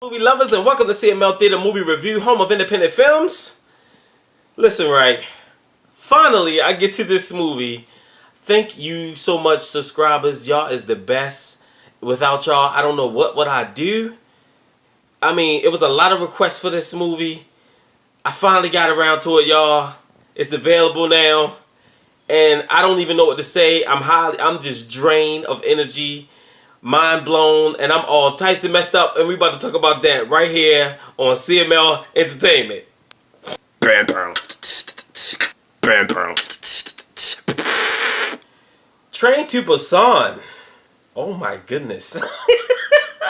Movie lovers, and welcome to CML Theater Movie Review, home of independent films. Listen, right, finally I get to this movie. Thank you so much, subscribers. Y'all is the best. Without y'all, I don't know what would I do. I mean, it was a lot of requests for this movie. I finally got around to it, y'all. It's available now, and I don't even know what to say. I'm just drained of energy, mind blown, and I'm all types and messed up, and we about to talk about that right here on CML Entertainment. Train to Busan. Oh my goodness.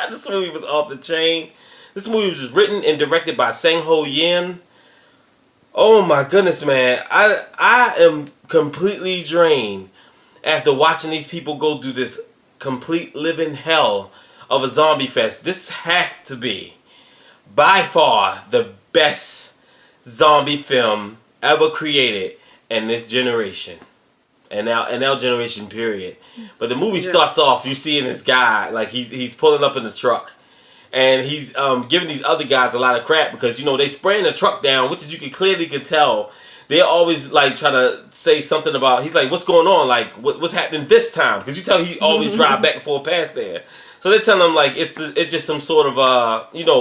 This movie was off the chain. This movie was written and directed by Sang-Ho-Yin. Oh my goodness, man. I am completely drained after watching these people go through this complete living hell of a zombie fest. This has to be by far the best zombie film ever created in this generation. And our generation period. But the movie starts off, you seeing this guy, like he's pulling up in the truck. And he's giving these other guys a lot of crap because, you know, they spraying the truck down, which is you can clearly tell. They always like try to say something about, he's like, what's going on? Like, what's happening this time? Because you tell he always drive back and forth past there. So they're telling him like it's just some sort of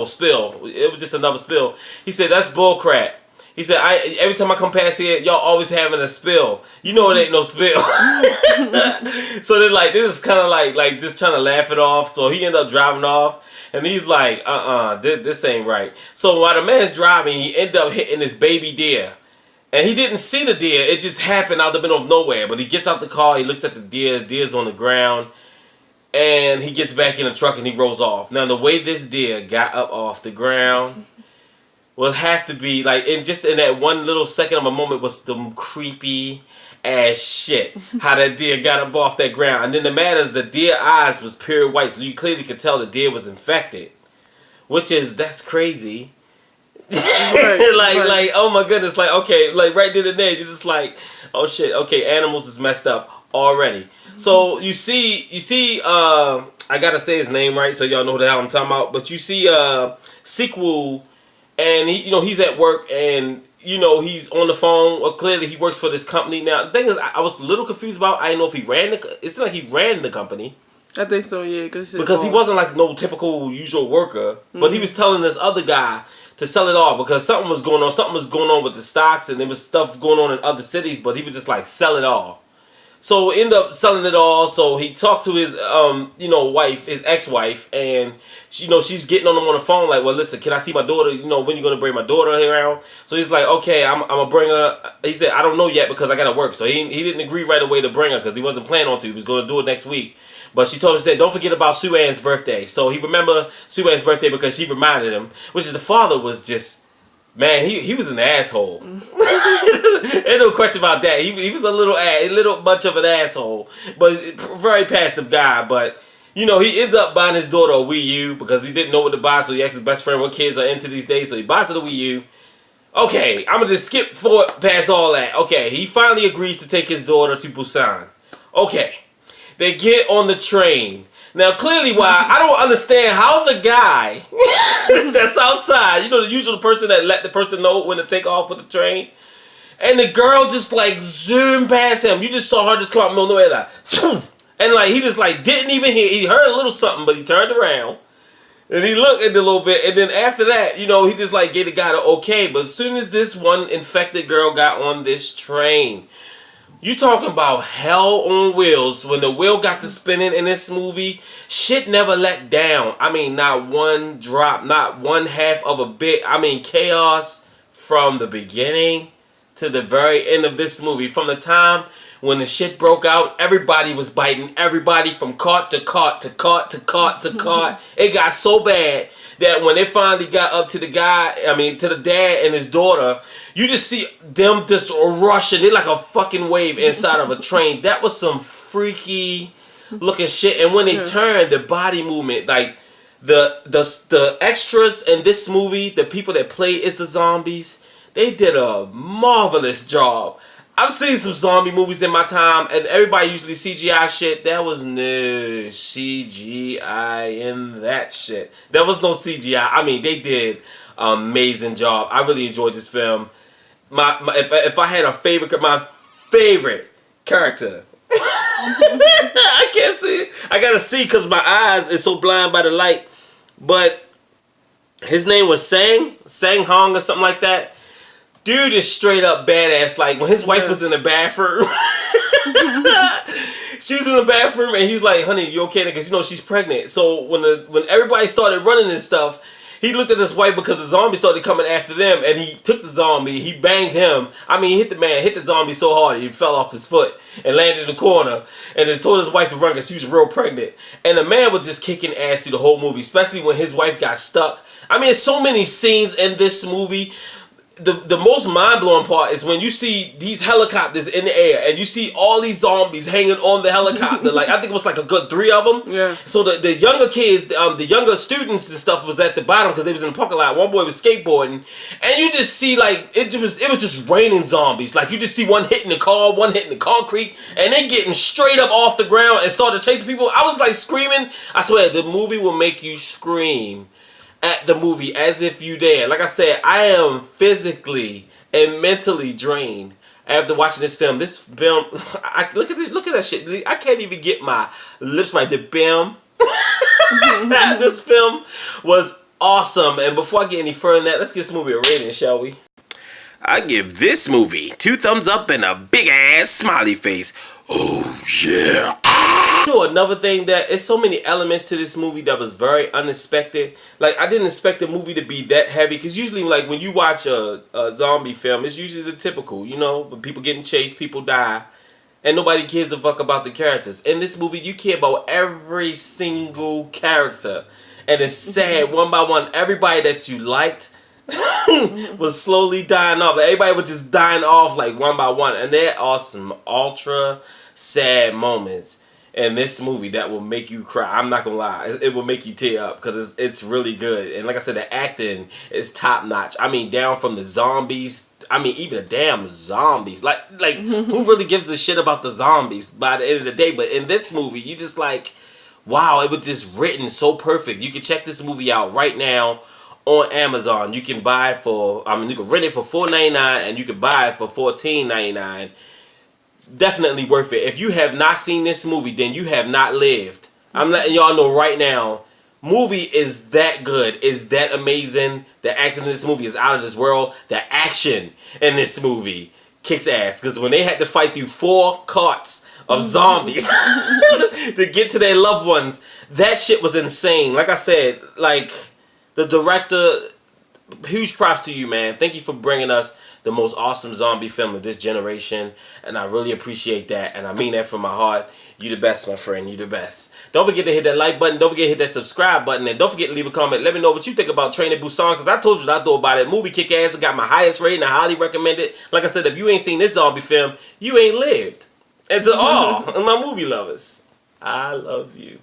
spill. It was just another spill. He said, that's bull crap. He said, every time I come past here, y'all always having a spill. You know it ain't no spill. So they're like, this is kind of like just trying to laugh it off. So he ended up driving off. And he's like, this ain't right. So while the man's driving, he ended up hitting this baby deer. And he didn't see the deer. It just happened out the middle of nowhere. But he gets out the car, he looks at the deer. Deer's on the ground. And he gets back in the truck and he rolls off. Now, the way this deer got up off the ground will have to be like, and just in that one little second of a moment was the creepy ass shit. How that deer got up off that ground. And then the matter is the deer eyes was pure white. So you clearly could tell the deer was infected. That's crazy. Like, oh my goodness, like, okay, like right there and there, you're just like, oh shit, okay, animals is messed up already. So you see, I gotta say his name right so y'all know the hell I'm talking about, but you see Sequel, and he's at work, and he's on the phone. Well, clearly he works for this company. Now the thing is, I was a little confused about, I didn't know if he ran it's like he ran the company. I think so, yeah, because he wasn't like no typical usual worker, but he was telling this other guy to sell it all because something was going on with the stocks, and there was stuff going on in other cities, but he was just like, sell it all. So end up selling it all. So he talked to his wife, his ex-wife, and she's getting on him on the phone like, well, listen, can I see my daughter? When you gonna bring my daughter around? So he's like, okay, I'm gonna bring her. He said, I don't know yet because I gotta work. So he didn't agree right away to bring her because he wasn't planning on to. He was gonna do it next week. But she told him, said, don't forget about Soo-An's birthday. So he remembered Soo-An's birthday because she reminded him, which is the father was just, man, he was an asshole. Ain't no question about that. He was a little much of an asshole, but very passive guy. But he ends up buying his daughter a Wii U because he didn't know what to buy. So he asked his best friend what kids are into these days. So he buys her the Wii U. Okay, I'm gonna just skip forward past all that. Okay, he finally agrees to take his daughter to Busan. Okay. They get on the train. Now, clearly, why I don't understand how the guy that's outside, the usual person that let the person know when to take off with the train, and the girl just like zoomed past him. You just saw her just come out of nowhere like, and like he just like didn't even hear. He heard a little something, but he turned around and he looked at it a little bit, and then after that, he just like gave the guy the okay. But as soon as this one infected girl got on this train. You talking about hell on wheels. When the wheel got to spinning in this movie, shit never let down. I mean, not one drop, not one half of a bit. I mean, chaos from the beginning to the very end of this movie. From the time when the shit broke out, everybody was biting everybody from cart to cart to cart to cart to cart. It got so bad that when it finally got up to to the dad and his daughter, you just see them just rushing. They're like a fucking wave inside of a train. That was some freaky looking shit. And when they turned, the body movement, like the extras in this movie, the people that play as the zombies, they did a marvelous job. I've seen some zombie movies in my time, and everybody usually CGI shit. There was no CGI in that shit. There was no CGI. I mean, they did an amazing job. I really enjoyed this film. If I had my favorite character. I can't see it. I gotta see because my eyes is so blind by the light. But his name was Sang Hong or something like that. Dude is straight up badass. Like when his wife was in the bathroom, she was in the bathroom and he's like, "Honey, you okay?" Because she's pregnant. So when everybody started running and stuff, he looked at his wife because the zombie started coming after them, and he took the zombie. He banged him. I mean, he hit the zombie so hard he fell off his foot and landed in the corner. And then told his wife to run because she was real pregnant. And the man was just kicking ass through the whole movie, especially when his wife got stuck. I mean, there's so many scenes in this movie. The most mind-blowing part is when you see these helicopters in the air and you see all these zombies hanging on the helicopter. Like, I think it was like a good 3 of them. Yeah. So the younger kids, the younger students and stuff was at the bottom because they was in the parking lot. One boy was skateboarding. And you just see, like, it was just raining zombies. Like, you just see one hitting the car, one hitting the concrete, and they getting straight up off the ground and started chasing people. I was, like, screaming. I swear, the movie will make you scream at the movie as if you there. Like I said, I am physically and mentally drained after watching this film. This film, look at that shit. I can't even get my lips right. The film, this film was awesome. And before I get any further than that, let's give this movie a rating, shall we? I give this movie 2 thumbs up and a big ass smiley face. Oh yeah. Another thing that it's so many elements to this movie that was very unexpected. Like, I didn't expect the movie to be that heavy, because usually, like, when you watch a zombie film, it's usually the typical, when people getting chased, people die, and nobody cares a fuck about the characters. In this movie, you care about every single character, and it's sad one by one. Everybody that you liked was slowly dying off. Like, everybody was just dying off like one by one, and there are some ultra sad moments in this movie that will make you cry. I'm not gonna lie, it will make you tear up because it's really good. And like I said, the acting is top notch. I mean, down from the zombies. I mean, even the damn zombies. Like who really gives a shit about the zombies by the end of the day? But in this movie, you just like, wow, it was just written so perfect. You can check this movie out right now on Amazon. You can buy it for, you can rent it for $4.99 and you can buy it for $14.99. Definitely worth it. If you have not seen this movie, then you have not lived. I'm letting y'all know right now. Movie is that good. Is that amazing. The acting in this movie is out of this world. The action in this movie kicks ass. Because when they had to fight through 4 carts of zombies to get to their loved ones, that shit was insane. Like I said, like, the director, huge props to you, man. Thank you for bringing us the most awesome zombie film of this generation, and I really appreciate that, and I mean that from my heart. You the best, my friend. You the best. Don't forget to hit that like button. Don't forget to hit that subscribe button, and don't forget to leave a comment. Let me know what you think about Train to Busan, because I told you what I thought about it. Movie kick ass. It got my highest rating. I highly recommend it. Like I said, if you ain't seen this zombie film, you ain't lived. And to all of my movie lovers, I love you.